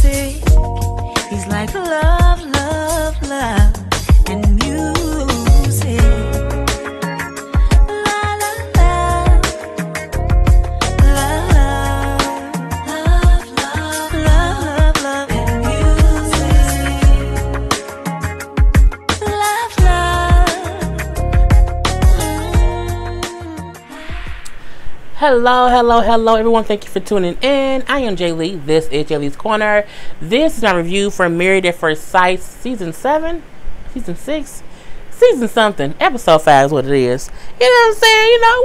music. He's like love, love, love, and music. La la la, love, love, love, love, love, and music. Love, love. Hello everyone, thank you for tuning in. I am Jay Lee. This is Jay Lee's Corner. This is my review for Married at First Sight season 7, season 6, season something, episode 5 is what it is. You know what I'm saying? You know,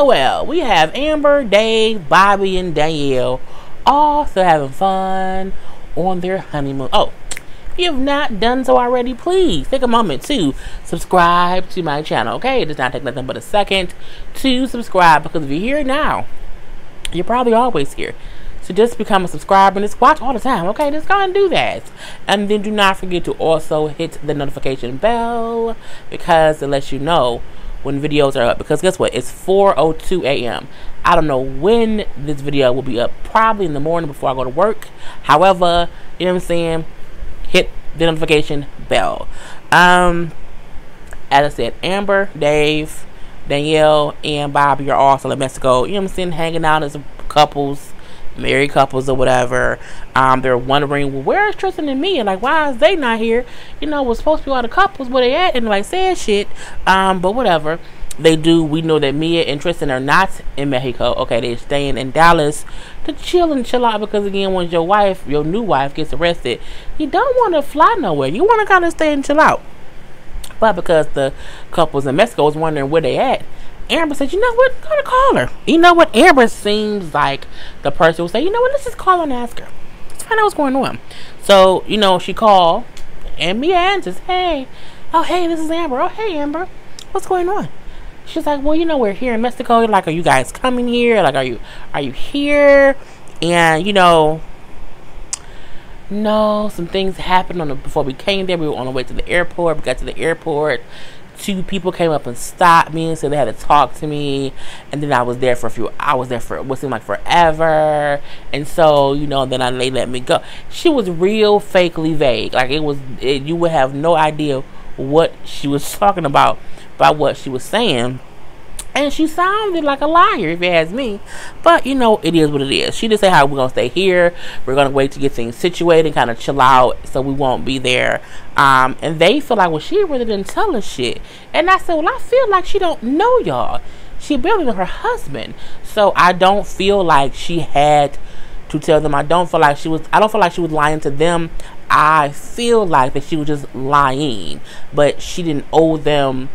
well, we have Amber, Dave, Bobby, and Danielle all still having fun on their honeymoon. Oh, if you have not done so already, please take a moment to subscribe to my channel, okay? It does not take nothing but a second to subscribe, because if you're here now, you're probably always here. So just become a subscriber and just watch all the time, okay? Just go and do that. And then do not forget to also hit the notification bell, because it lets you know when videos are up. Because guess what? It's 4:02 a.m. I don't know when this video will be up. Probably in the morning before I go to work. However, you know what I'm saying? Hit the notification bell. As I said, Amber, Dave, Danielle, and Bobby are also in Mexico. You know what I'm saying? Hanging out as couples, married couples or whatever. They're wondering, well, where is Tristan and Mia? Like, why is they not here? You know, we're supposed to be all the couples where they at, and like said shit. But whatever. They do. We know that Mia and Tristan are not in Mexico. Okay, they're staying in Dallas to chill and chill out, because again, once your wife, your new wife, gets arrested, you don't want to fly nowhere. You want to kind of stay and chill out. But because the couples in Mexico was wondering where they at, Amber said, you know what, I'm gonna call her. You know what, Amber seems like the person who say, you know what, let's just call her and ask her. Let's find out what's going on. So, you know, she called, and Mia answers, hey, oh hey, this is Amber. Oh hey, Amber, what's going on? She's like, well, you know, we're here in Mexico. Like, are you guys coming here? Like, are you here? And, you know, no, some things happened before we came there. We were on the way to the airport. We got to the airport. 2 people came up and stopped me and said they had to talk to me. And then I was there for what seemed like forever. And so, you know, then they let me go. She was real fakely vague. Like, you would have no idea what she was talking about by what she was saying. And she sounded like a liar, if you ask me. But, you know, it is what it is. She did say how we're going to stay here. We're going to wait to get things situated and kind of chill out, so we won't be there. And they feel like, well, she really didn't tell us shit. And I said, well, I feel like she don't know y'all. She barely knew her husband. So I don't feel like she had to tell them. I don't feel like she was lying to them. I feel like that she was just lying. But she didn't owe them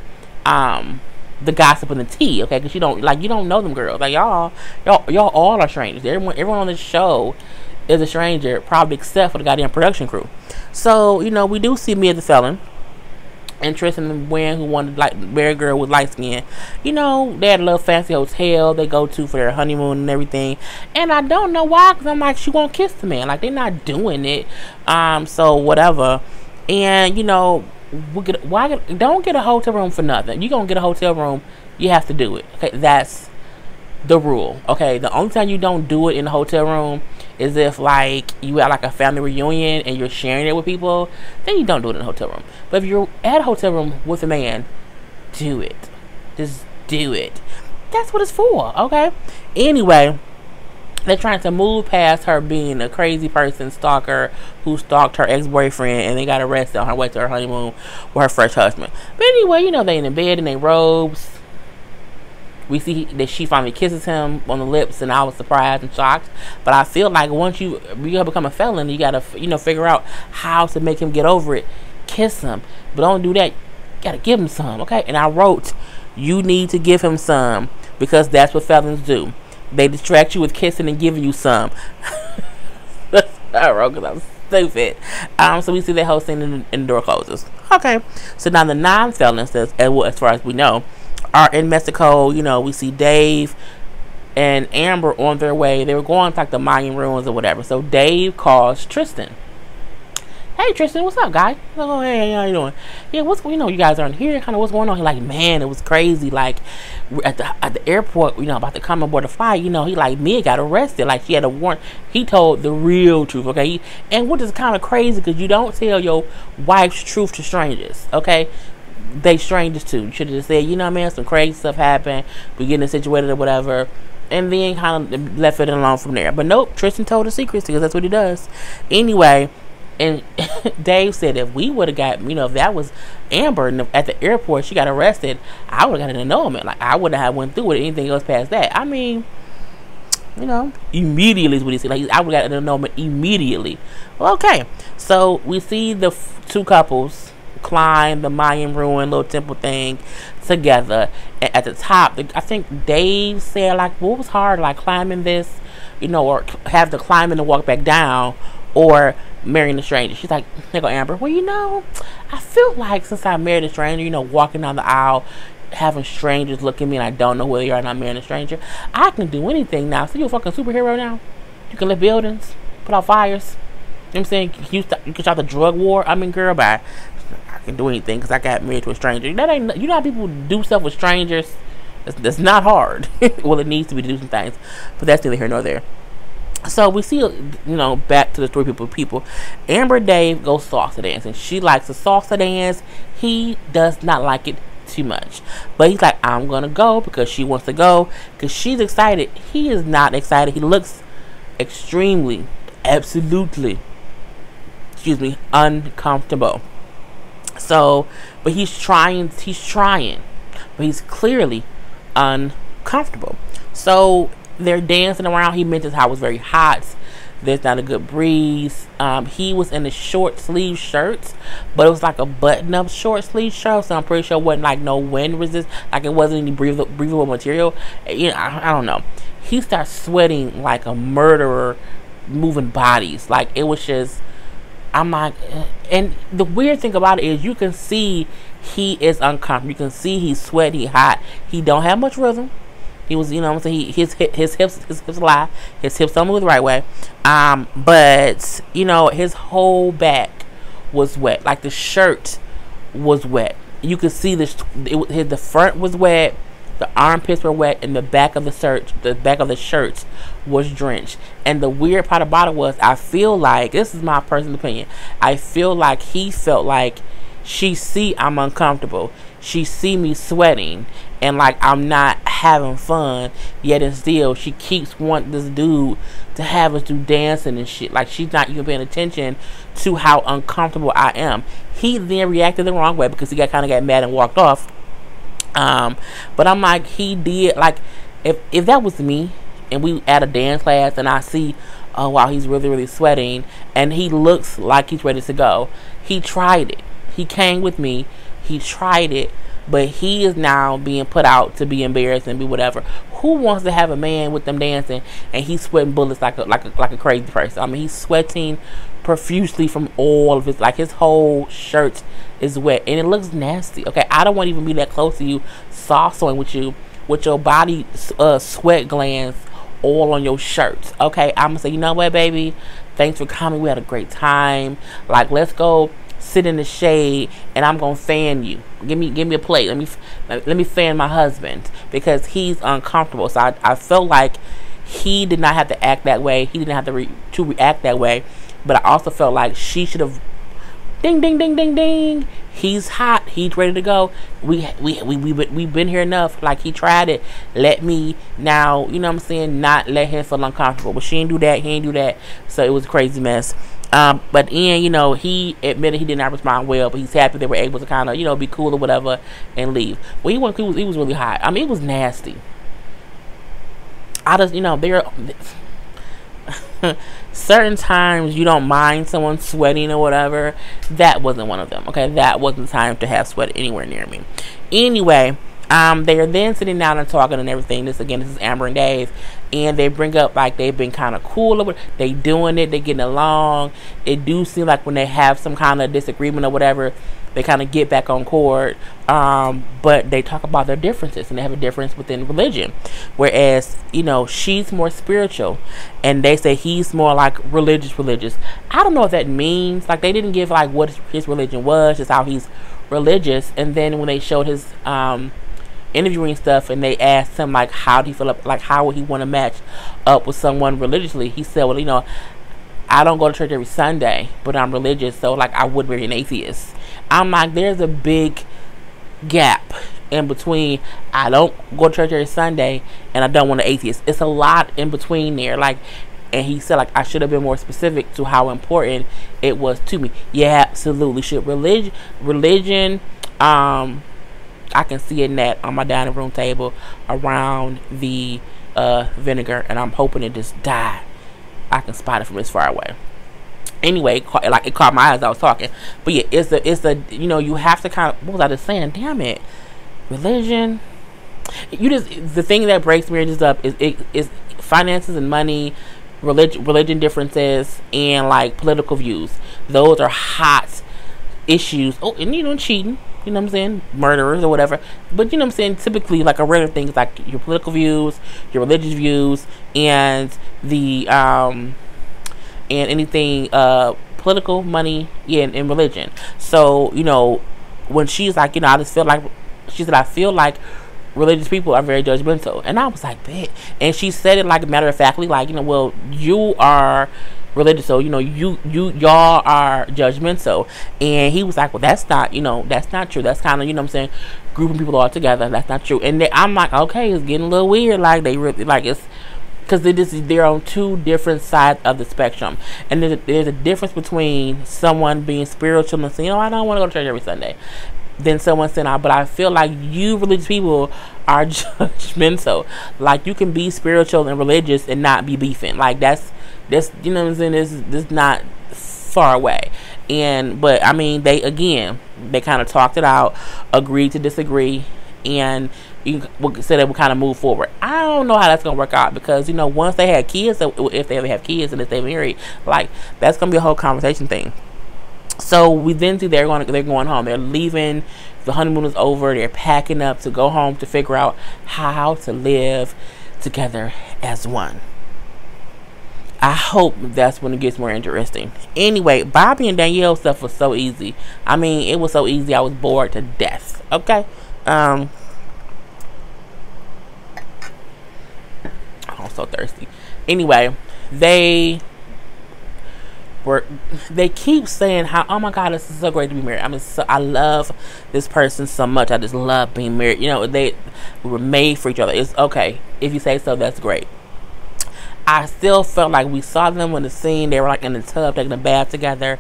the gossip and the tea, okay? Because you don't know them girls. Like, y'all all are strangers. Everyone on this show is a stranger, probably except for the goddamn production crew. So, you know, we do see Mia the felon and Tristan and Gwen, who wanted like marry a girl with light skin. You know, they had a little fancy hotel they go to for their honeymoon and everything. And I don't know why, because I'm like, she won't kiss the man. Like, they're not doing it. So whatever. And, you know, don't get a hotel room for nothing. You're gonna get a hotel room, you have to do it. Okay, that's the rule. Okay, the only time you don't do it in a hotel room is if like you at like a family reunion and you're sharing it with people. Then you don't do it in a hotel room. But if you're at a hotel room with a man, do it. Just do it. That's what it's for. Okay. Anyway, they're trying to move past her being a crazy person, stalker, who stalked her ex-boyfriend, and they got arrested on her way to her honeymoon with her first husband. But anyway, you know, they in bed in their robes. We see that she finally kisses him on the lips, and I was surprised and shocked. But I feel like once you become a felon, you gotta, you know, figure out how to make him get over it. Kiss him, but don't do that. You gotta give him some, okay? And I wrote, you need to give him some, because that's what felons do. They distract you with kissing and giving you some. That's what I wrote, because I'm stupid. So we see that whole scene and the door closes. Okay. So now the non-felons, as far as we know, are in Mexico. You know, we see Dave and Amber on their way. They were going to like the Mayan ruins or whatever. So Dave calls Tristan. hey Tristan, what's up, guy? Like, oh, hey, how you doing? Yeah, what's, you know, you guys aren't here. Kind of what's going on? He's like, man, it was crazy. Like, we're at the airport, you know, about to come aboard the flight. You know, he like Mia got arrested. Like, she had a warrant. He told the real truth. Okay, and what is kind of crazy because you don't tell your wife's truth to strangers. Okay. They strangers too. You should have just said, you know what I mean, some crazy stuff happened. We getting situated or whatever. And then kind of left it alone from there. But nope, Tristan told the secrets because that's what he does. Anyway, and Dave said if we would have got, you know, if that was Amber at the airport, she got arrested, I would have got an annulment. Like, I wouldn't have went through with anything else past that. I mean, you know, immediately is what he said. Like, I would have got an annulment immediately. Well, okay. So we see the two couples climb the Mayan ruin little temple thing together. And at the top, I think Dave said, like, what was hard, like climbing this, you know, or have to climb and walk back down, or marrying a stranger. She's like, there go Amber. Well, you know, I feel like since I married a stranger, you know, walking down the aisle, having strangers look at me and I don't know whether you are not marrying a stranger, I can do anything now. So you're a fucking superhero now? You can lift buildings, put out fires. You know what I'm saying? You can start the drug war. I mean, girl, bye. I can do anything because I got married to a stranger. That ain't, you know how people do stuff with strangers? That's not hard. Well, it needs to be to do some things, but that's neither here nor there. So we see, you know, back to the story people. Amber and Dave go salsa dancing. She likes the salsa dance. He does not like it too much. But he's like, I'm going to go because she wants to go. Because she's excited. He is not excited. He looks extremely, absolutely, uncomfortable. So, but he's trying. But he's clearly uncomfortable. So they're dancing around. He mentions how it was very hot. There's not a good breeze. He was in a short sleeve shirt, but it was like a button up short sleeve shirt. So I'm pretty sure it wasn't like no wind resist. Like it wasn't any breathable material. You know, I don't know. He starts sweating like a murderer, moving bodies. Like it was just. I'm like, and the weird thing about it is you can see he is uncomfortable. You can see he's sweating, he's hot. He don't have much rhythm. He was, you know what I'm saying, his hips lie. His hips don't move the right way. But, you know, his whole back was wet. Like the shirt was wet. You could see the front was wet, the armpits were wet, and the back of the shirt was drenched. And the weird part about it was, I feel like, this is my personal opinion, I feel like he felt like she see I'm uncomfortable. She see me sweating and like I'm not having fun, yet and still she keeps wanting this dude to have us do dancing and shit. Like she's not even paying attention to how uncomfortable I am. He then reacted the wrong way because he kind of got mad and walked off. But I'm like, he did, like, if that was me and we at a dance class and I see, oh wow, he's really sweating and he looks like he's ready to go. He tried it. He came with me. He tried it, but he is now being put out to be embarrassed and be whatever. Who wants to have a man with them dancing and he's sweating bullets like a crazy person? I mean, he's sweating profusely from all of his, like his whole shirt is wet and it looks nasty. Okay, I don't want to even be that close to you, salsaing with you with your body sweat glands all on your shirt. Okay, I'm gonna say, you know what, baby, thanks for coming. We had a great time. Like, let's go sit in the shade and I'm gonna fan you. Give me a plate. Let me fan my husband because he's uncomfortable. So I felt like he did not have to act that way. He didn't have to react that way. But I also felt like she should have. Ding ding ding ding ding. He's hot. He's ready to go. We've been here enough. Like he tried it. Let me now. You know what I'm saying? Not let him feel uncomfortable. But she ain't do that. He ain't do that. So it was a crazy mess. But Ian, you know, he admitted he did not respond well, but he's happy they were able to kind of, you know, be cool or whatever and leave. Well, he was really hot. I mean, it was nasty. I just, you know, certain times you don't mind someone sweating or whatever. That wasn't one of them. Okay, that wasn't the time to have sweat anywhere near me. Anyway, they are then sitting down and talking and everything. This is Amber and Dave, and they bring up like they've been kind of cool over, they doing it, they getting along. It do seem like when they have some kind of disagreement or whatever, they kind of get back on court. But they talk about their differences, and they have a difference within religion, whereas, you know, she's more spiritual and they say he's more like religious. I don't know what that means. Like, they didn't give like what his religion was, just how he's religious. And then when they showed his interviewing stuff, and they asked him like, how do you feel, like how would he want to match up with someone religiously, he said, well, you know, I don't go to church every Sunday, but I'm religious, so like I would marry an atheist. I'm like, there's a big gap in between I don't go to church every Sunday and I don't want an atheist. It's a lot in between there. Like, and he said like I should have been more specific to how important it was to me. Yeah, absolutely should. Religion, I can see it that on my dining room table around the vinegar, and I'm hoping it just died. I can spot it from this far away. Anyway, it caught my eyes as I was talking. But yeah, it's a you know, you have to kind of, what was I just saying? Damn it, religion. You just, the thing that breaks marriages up is finances and money, religion differences, and like political views. Those are hot issues. Oh, and you know, cheating. You know what I'm saying? Murderers or whatever. But you know what I'm saying? Typically, like, a regular things like your political views, your religious views, and the and anything political, money, yeah, and religion. So, you know, when she's like, you know, I just feel like, she said, I feel like religious people are very judgmental. And I was like, bet. And she said it like a matter of factly, like, you know, well, you are religious, so you know, y'all are judgmental. And he was like, well, that's not, you know, that's not true. That's kind of, you know what I'm saying, grouping people all together. That's not true. And I'm like, okay, it's getting a little weird. Like, they really, like, it's because they're on two different sides of the spectrum. And there's a difference between someone being spiritual and saying, you know, I don't want to go to church every Sunday, then someone saying, but I feel like you religious people are judgmental. Like, you can be spiritual and religious and not be beefing. Like, that's, you know what I'm saying, this not far away. And but I mean, they kind of talked it out, agreed to disagree, and you said they would kind of move forward. I don't know how that's gonna work out, because, you know, once they had kids, if they ever have kids and if they married, like, that's gonna be a whole conversation thing. So we then see they're going home. They're leaving. The honeymoon is over. They're packing up to go home to figure out how to live together as one. I hope that's when it gets more interesting. Anyway, Bobby and Danielle stuff was so easy. I mean, it was so easy, I was bored to death. Okay. I'm so thirsty. Anyway, they keep saying how, oh my god, this is so great to be married. I mean, I love this person so much. I just love being married. You know, we were made for each other. It's okay. If you say so, that's great. I still felt like we saw them in the scene. They were like in the tub taking a bath together.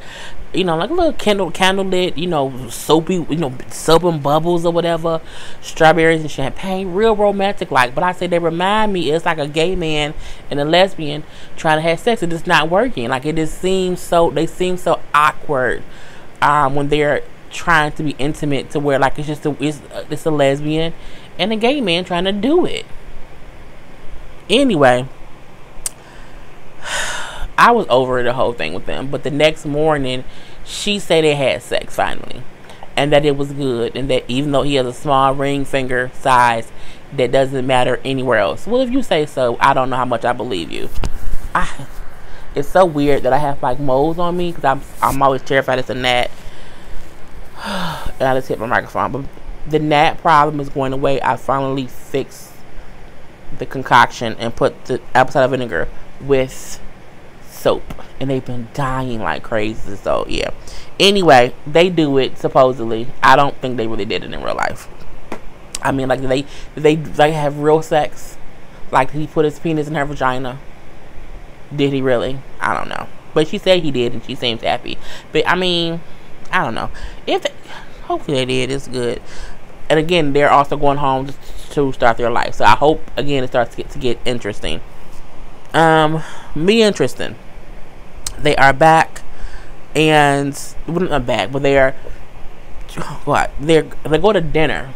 You know, like a little candle lit, you know, soapy, you know, soap and bubbles or whatever. Strawberries and champagne. Real romantic like. But I say they remind me, it's like a gay man and a lesbian trying to have sex. It's just not working. Like, it just seems so, they seem so awkward when they're trying to be intimate, to where like it's just it's a lesbian and a gay man trying to do it. Anyway, I was over the whole thing with them. But the next morning, she said they had sex finally, and that it was good, and that even though he has a small ring finger size, that doesn't matter anywhere else. Well, if you say so, I don't know how much I believe you. It's so weird that I have like moles on me, because I'm always terrified it's a gnat. And I just hit my microphone. But the gnat problem is going away. I finally fixed the concoction and put the apple cider vinegar with soap, and they've been dying like crazy. So yeah, anyway, they do it supposedly. I don't think they really did it in real life. I mean, like, they have real sex? Like, did he put his penis in her vagina? Did he really? I don't know, but she said he did, and she seems happy. But I mean, I don't know. Hopefully they did. It's good. And again, they're also going home to start their life, so I hope again it starts to get interesting. Me and Tristan, they are back, and not back, but they go to dinner.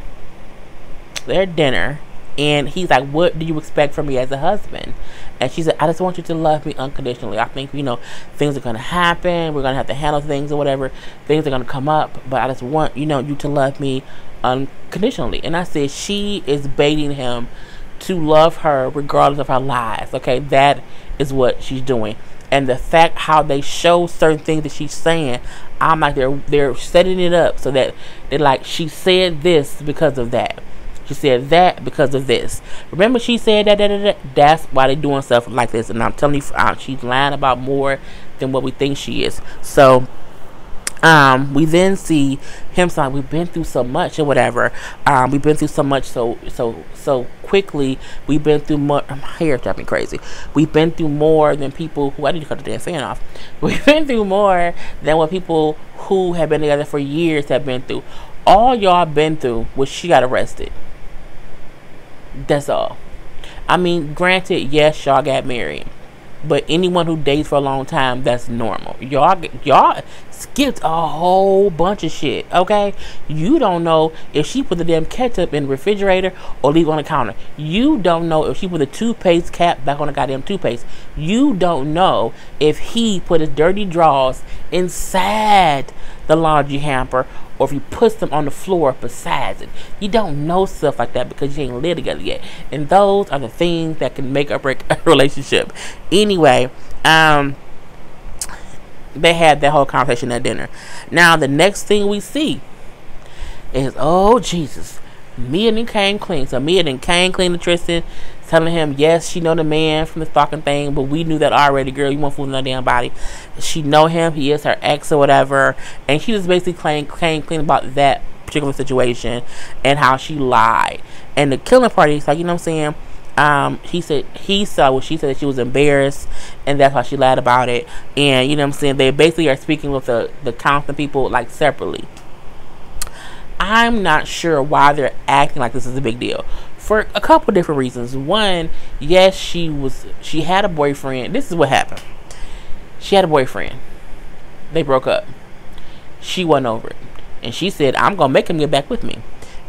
They're at dinner, And he's like, what do you expect from me as a husband? And she said, I just want you to love me unconditionally. I think, things are going to happen. We're going to have to handle things or whatever. Things are going to come up. But I just want, you to love me unconditionally. And I said, she is baiting him to love her regardless of her lies. Okay, that is what she's doing. And the fact how they show certain things that she's saying, I'm like, they're setting it up so that they're like, she said this because of that. She said that because of this. Remember, she said that. That's why they're doing stuff like this. And I'm telling you, she's lying about more than what we think she is. So, we then see him saying, we've been through so much or whatever. We've been through so much so quickly. We've been through more. My hair driving me crazy. We've been through more than people who, I need to cut the damn fan off. We've been through more than what people who have been together for years have been through. All y'all been through was she got arrested. That's all. I mean, granted, yes, y'all got married. But anyone who dates for a long time, that's normal. Y'all skipped a whole bunch of shit, okay? You don't know if she put the damn ketchup in the refrigerator or leave it on the counter. You don't know if she put the toothpaste cap back on the goddamn toothpaste. You don't know if he put his dirty drawers inside the laundry hamper or if he puts them on the floor besides it. You don't know stuff like that because you ain't lived together yet. And those are the things that can make or break a relationship. Anyway, they had that whole conversation at dinner. Now, the next thing we see is, oh, Jesus, Mia then came clean. So Mia then came clean to Tristan, telling him, yes, she know the man from the stalking thing, but we knew that already, girl. You won't fool no damn body. She know him. He is her ex or whatever. And she just basically came clean about that particular situation and how she lied. And the killing party, it's like, you know what I'm saying? He saw what she said, that she was embarrassed, and that's why she lied about it. And you know what I'm saying, they basically are speaking with the counseling people like separately. I'm not sure why they're acting like this is a big deal for a couple different reasons. One, yes, she had a boyfriend. This is what happened. She had a boyfriend. They broke up. She wasn't over it, and she said, I'm gonna make him get back with me,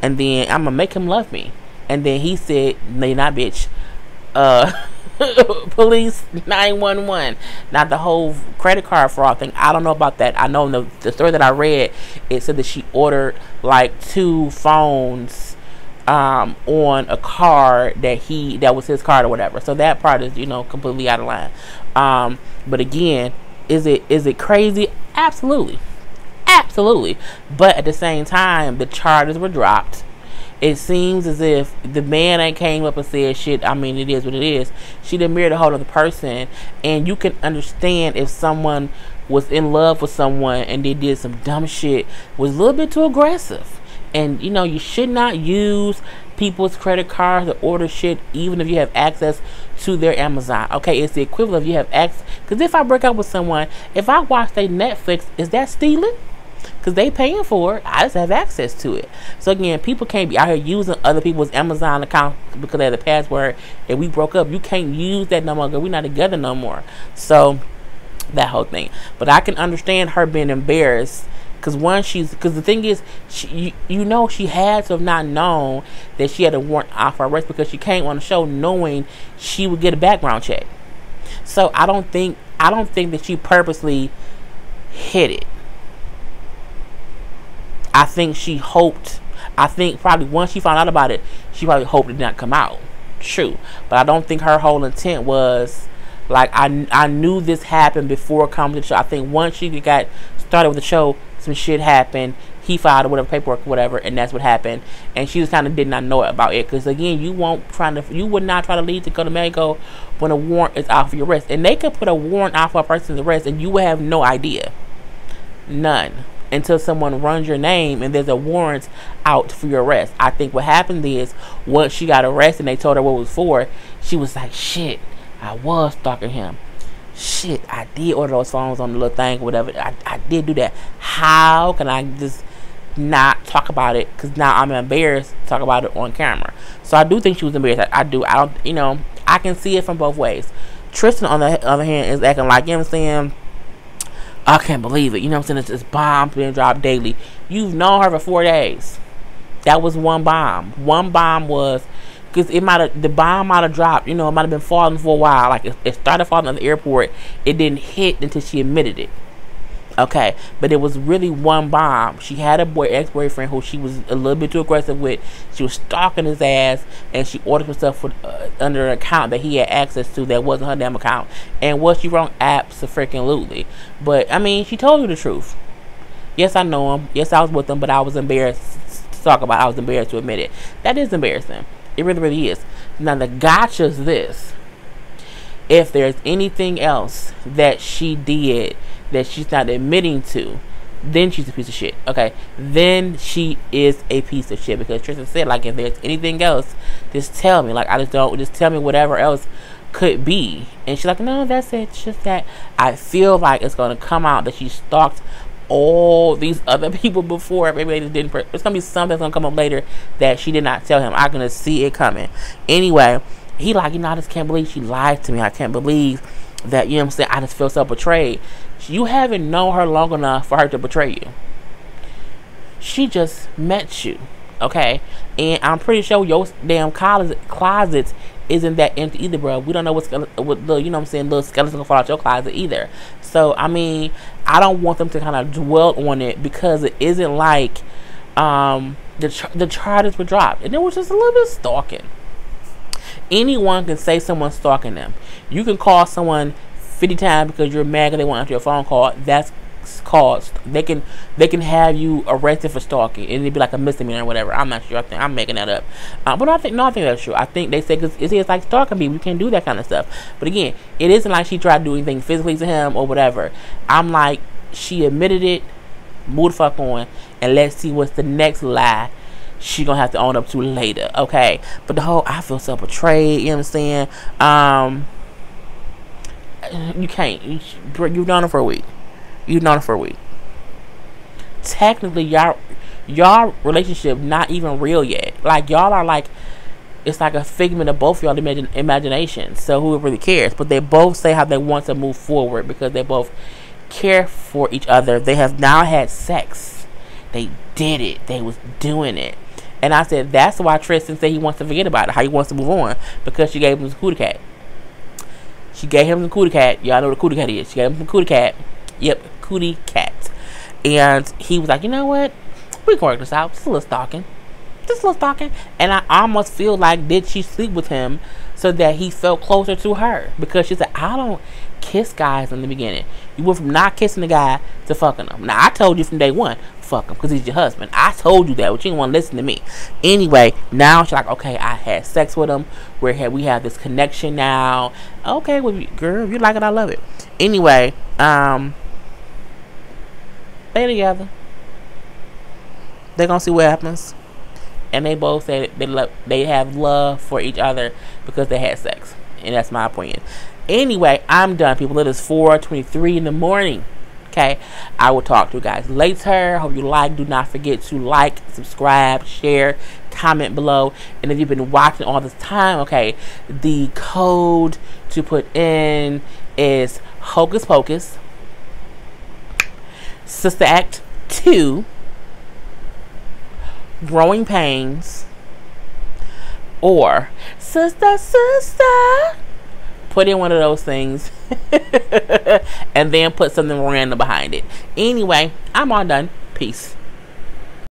and then I'm gonna make him love me. And then he said, no, you're not, bitch. Police 911. Now, the whole credit card fraud thing, I don't know about that. I know in the story that I read, it said that she ordered like 2 phones on a card that was his card or whatever. So that part is, completely out of line. But again, is it crazy? Absolutely. Absolutely. But at the same time, the charges were dropped. It seems as if the man ain't came up and said shit. I mean, it is what it is. She done married a whole other person. And you can understand if someone was in love with someone and they did some dumb shit, was a little bit too aggressive. And, you should not use people's credit cards to order shit, even if you have access to their Amazon. Okay, it's the equivalent of you have access. Because if I break up with someone, if I watch their Netflix, is that stealing? Because they paying for it. I just have access to it. So again, people can't be out here using other people's Amazon account because they have the password. And we broke up. You can't use that no more. We're not together no more. So that whole thing. But I can understand her being embarrassed. Because the thing is, she had to have not known that she had a warrant out for arrest, because she came on the show knowing she would get a background check. So I don't think that she purposely hid it. I think she hoped. I think probably once she found out about it, she probably hoped it did not come out. True. But I don't think her whole intent was, like, I knew this happened before coming to the show. I think once she got started with the show, some shit happened. He filed whatever paperwork or whatever, and that's what happened. And she just kind of did not know about it. Because, again, you would not try to leave to go to Mexico when a warrant is out for your arrest. And they could put a warrant out for a person's arrest, and you would have no idea. None. Until someone runs your name and there's a warrant out for your arrest. I think what happened is, once she got arrested and they told her what it was for, she was like, shit, I was stalking him. Shit, I did order those phones on the little thing or whatever. I did do that. How can I just not talk about it? Because now I'm embarrassed to talk about it on camera. So I do think she was embarrassed. I can see it from both ways. Tristan, on the other hand, is acting like, you know what I'm saying, I can't believe it. You know what I'm saying? It's bombs being dropped daily. You've known her for 4 days. That was one bomb. One bomb was because the bomb might have dropped. You know, it might have been falling for a while. Like it started falling at the airport. It didn't hit until she admitted it. Okay, but it was really one bomb. She had a ex-boyfriend who she was a little bit too aggressive with. She was stalking his ass, and she ordered some stuff under an account that he had access to that wasn't her damn account. And was she wrong? Abso-freaking-lutely. But I mean, she told you the truth. Yes, I know him. Yes, I was with him, but I was embarrassed to talk about it. I was embarrassed to admit it. That is embarrassing. It really, really is. Now the gotcha's this: if there's anything else that she did that she's not admitting to, then she's a piece of shit. Okay, then she is a piece of shit, because Tristan said, like, if there's anything else, just tell me. Like, just tell me whatever else could be. And she's like, no, that's it. It's just that I feel like it's gonna come out that she stalked all these other people before. Maybe they just didn't. It's gonna be something that's gonna come up later that she did not tell him. I'm gonna see it coming. Anyway, he like, I just can't believe she lied to me. I can't believe that, you know what I'm saying, I just feel so betrayed. You haven't known her long enough for her to betray you. She just met you, okay? And I'm pretty sure your damn closet isn't that empty either, bro. We don't know what you know what I'm saying, little skeleton gonna fall out your closet either. So, I mean, I don't want them to kind of dwell on it, because it isn't like the charges were dropped. And it was just a little bit of stalking. Anyone can say someone's stalking them. You can call someone 50 times because you're mad because they want to answer your phone call. That's called, they can have you arrested for stalking, and it'd be like a misdemeanor or whatever. I'm not sure. I think I'm making that up, but I think that's true. I think they say, because it's like stalking people, you can't do that kind of stuff. But again, it isn't like she tried to do anything physically to him or whatever. I'm like, she admitted it. Move the fuck on, and let's see what's the next lie she gonna have to own up to later. Okay, but the whole I feel so betrayed, you know what I'm saying? You can't. You've known her for a week. You've known her for a week. Technically, y'all relationship not even real yet. Like, y'all are like, it's like a figment of both y'all imagination. So who really cares? But they both say how they want to move forward because they both care for each other. They have now had sex. They did it. They was doing it. And I said, that's why Tristan said he wants to forget about it, how he wants to move on, because she gave him some cootie cat. She gave him some cootie cat. Y'all know what a cootie cat is. She gave him some cootie cat. Yep, cootie cat. And he was like, you know what? We can work this out. Just a little stalking. Just a little stalking. And I almost feel like, did she sleep with him so that he felt closer to her? Because she said, I don't kiss guys in the beginning. You went from not kissing the guy to fucking him. Now, I told you from day one, fuck him, because he's your husband. I told you that, but you didn't want to listen to me. Anyway, now she's like, okay, I had sex with him. We have this connection now. Okay, well, girl, if you like it, I love it. Anyway, they together. They're gonna see what happens. And they both say they have love for each other because they had sex. And that's my opinion. Anyway, I'm done, people. It is 4:23 in the morning. Okay, I will talk to you guys later. Hope you like. Do not forget to like, subscribe, share, comment below. And if you've been watching all this time, okay, the code to put in is Hocus Pocus, Sister Act 2, Growing Pains, or Sister. Put in one of those things and then put something random behind it. Anyway, I'm all done. Peace.